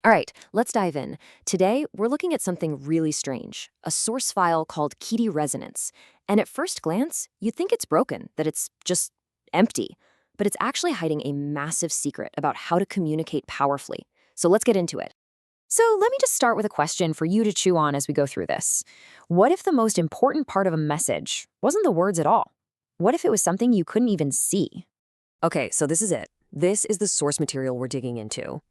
All right, let's dive in. Today, we're looking at something really strange, a source file called KIDI Resonance. And at first glance, you'd think it's broken, that it's just empty. But it's actually hiding a massive secret about how to communicate powerfully. So let's get into it. So let me just start with a question for you to chew on as we go through this. What if the most important part of a message wasn't the words at all? What if it was something you couldn't even see? Okay, so this is it. This is the source material we're digging into.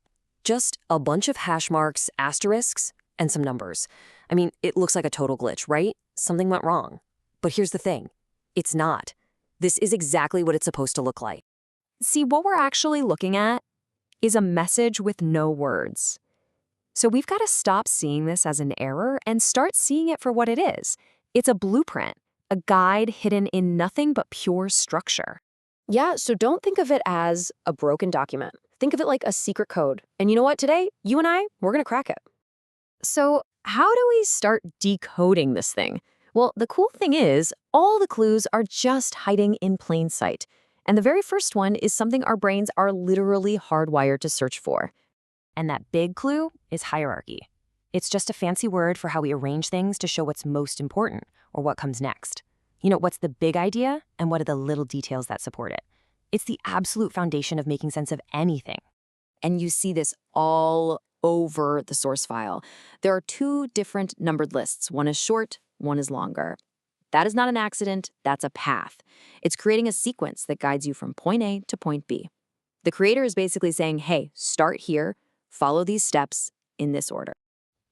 Just a bunch of hash marks, asterisks, and some numbers. I mean, it looks like a total glitch, right? Something went wrong. But here's the thing. It's not. This is exactly what it's supposed to look like. See, what we're actually looking at is a message with no words. So we've got to stop seeing this as an error and start seeing it for what it is. It's a blueprint, a guide hidden in nothing but pure structure. Yeah, so don't think of it as a broken document. Think of it like a secret code. And you know what? Today, you and I, we're going to crack it. So how do we start decoding this thing? Well, the cool thing is, all the clues are just hiding in plain sight. And the very first one is something our brains are literally hardwired to search for. And that big clue is hierarchy. It's just a fancy word for how we arrange things to show what's most important or what comes next. You know, what's the big idea and what are the little details that support it? It's the absolute foundation of making sense of anything. And you see this all over the source file. There are two different numbered lists. One is short, one is longer. That is not an accident, that's a path. It's creating a sequence that guides you from point A to point B. The creator is basically saying, hey, start here, follow these steps in this order.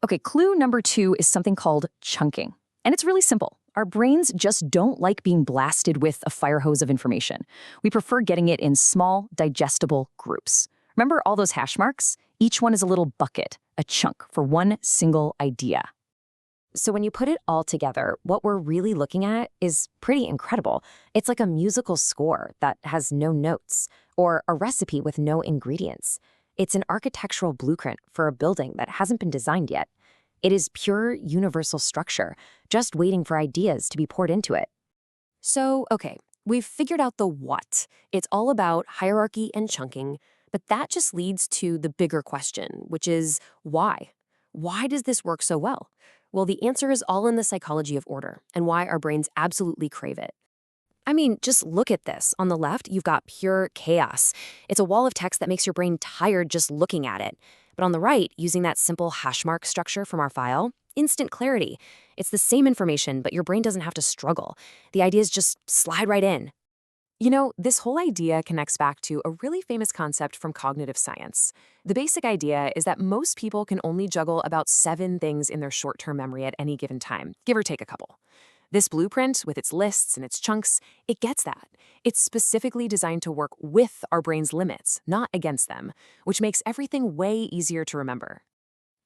Okay, clue number 2 is something called chunking. And it's really simple. Our brains just don't like being blasted with a fire hose of information. We prefer getting it in small, digestible groups. Remember all those hash marks? Each one is a little bucket, a chunk for one single idea. So when you put it all together, what we're really looking at is pretty incredible. It's like a musical score that has no notes, or a recipe with no ingredients. It's an architectural blueprint for a building that hasn't been designed yet. It is pure universal structure, just waiting for ideas to be poured into it. So, okay, we've figured out the what. It's all about hierarchy and chunking, but that just leads to the bigger question, which is why? Why does this work so well? Well, the answer is all in the psychology of order and why our brains absolutely crave it. I mean, just look at this. On the left, you've got pure chaos. It's a wall of text that makes your brain tired just looking at it. But on the right, using that simple hash mark structure from our file, instant clarity. It's the same information, but your brain doesn't have to struggle. The ideas just slide right in. You know, this whole idea connects back to a really famous concept from cognitive science. The basic idea is that most people can only juggle about 7 things in their short-term memory at any given time, give or take a couple. This blueprint, with its lists and its chunks, it gets that. It's specifically designed to work with our brain's limits, not against them, which makes everything way easier to remember.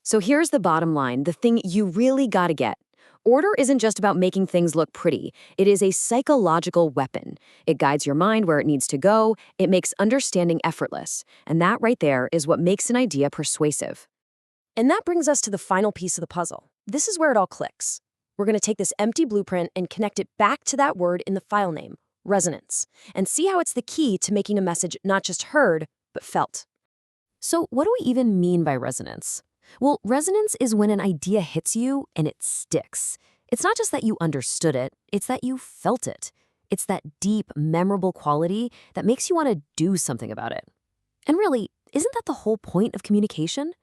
So here's the bottom line, the thing you really gotta get. Order isn't just about making things look pretty. It is a psychological weapon. It guides your mind where it needs to go. It makes understanding effortless. And that right there is what makes an idea persuasive. And that brings us to the final piece of the puzzle. This is where it all clicks. We're going to take this empty blueprint and connect it back to that word in the file name, resonance, and see how it's the key to making a message not just heard, but felt. So what do we even mean by resonance? Well, resonance is when an idea hits you and it sticks. It's not just that you understood it, it's that you felt it. It's that deep, memorable quality that makes you want to do something about it. And really, isn't that the whole point of communication?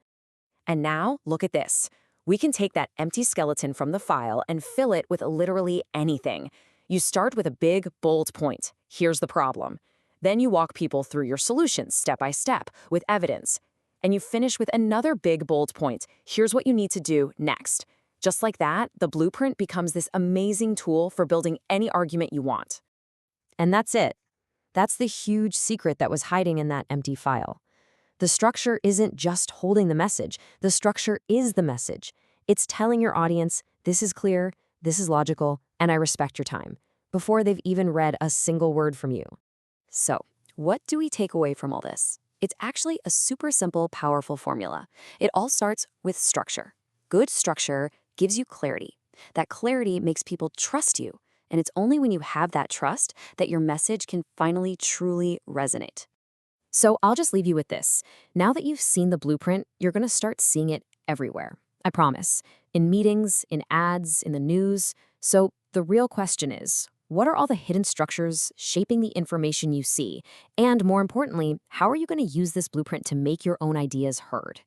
And now, look at this. We can take that empty skeleton from the file and fill it with literally anything. You start with a big, bold point. Here's the problem. Then you walk people through your solutions step by step with evidence. And you finish with another big, bold point. Here's what you need to do next. Just like that, the blueprint becomes this amazing tool for building any argument you want. And that's it. That's the huge secret that was hiding in that empty file. The structure isn't just holding the message. The structure is the message. It's telling your audience, this is clear, this is logical, and I respect your time, before they've even read a single word from you. So, what do we take away from all this? It's actually a super simple, powerful formula. It all starts with structure. Good structure gives you clarity. That clarity makes people trust you, and it's only when you have that trust that your message can finally truly resonate. So I'll just leave you with this. Now that you've seen the blueprint, you're going to start seeing it everywhere. I promise. In meetings, in ads, in the news. So the real question is, what are all the hidden structures shaping the information you see? And more importantly, how are you going to use this blueprint to make your own ideas heard?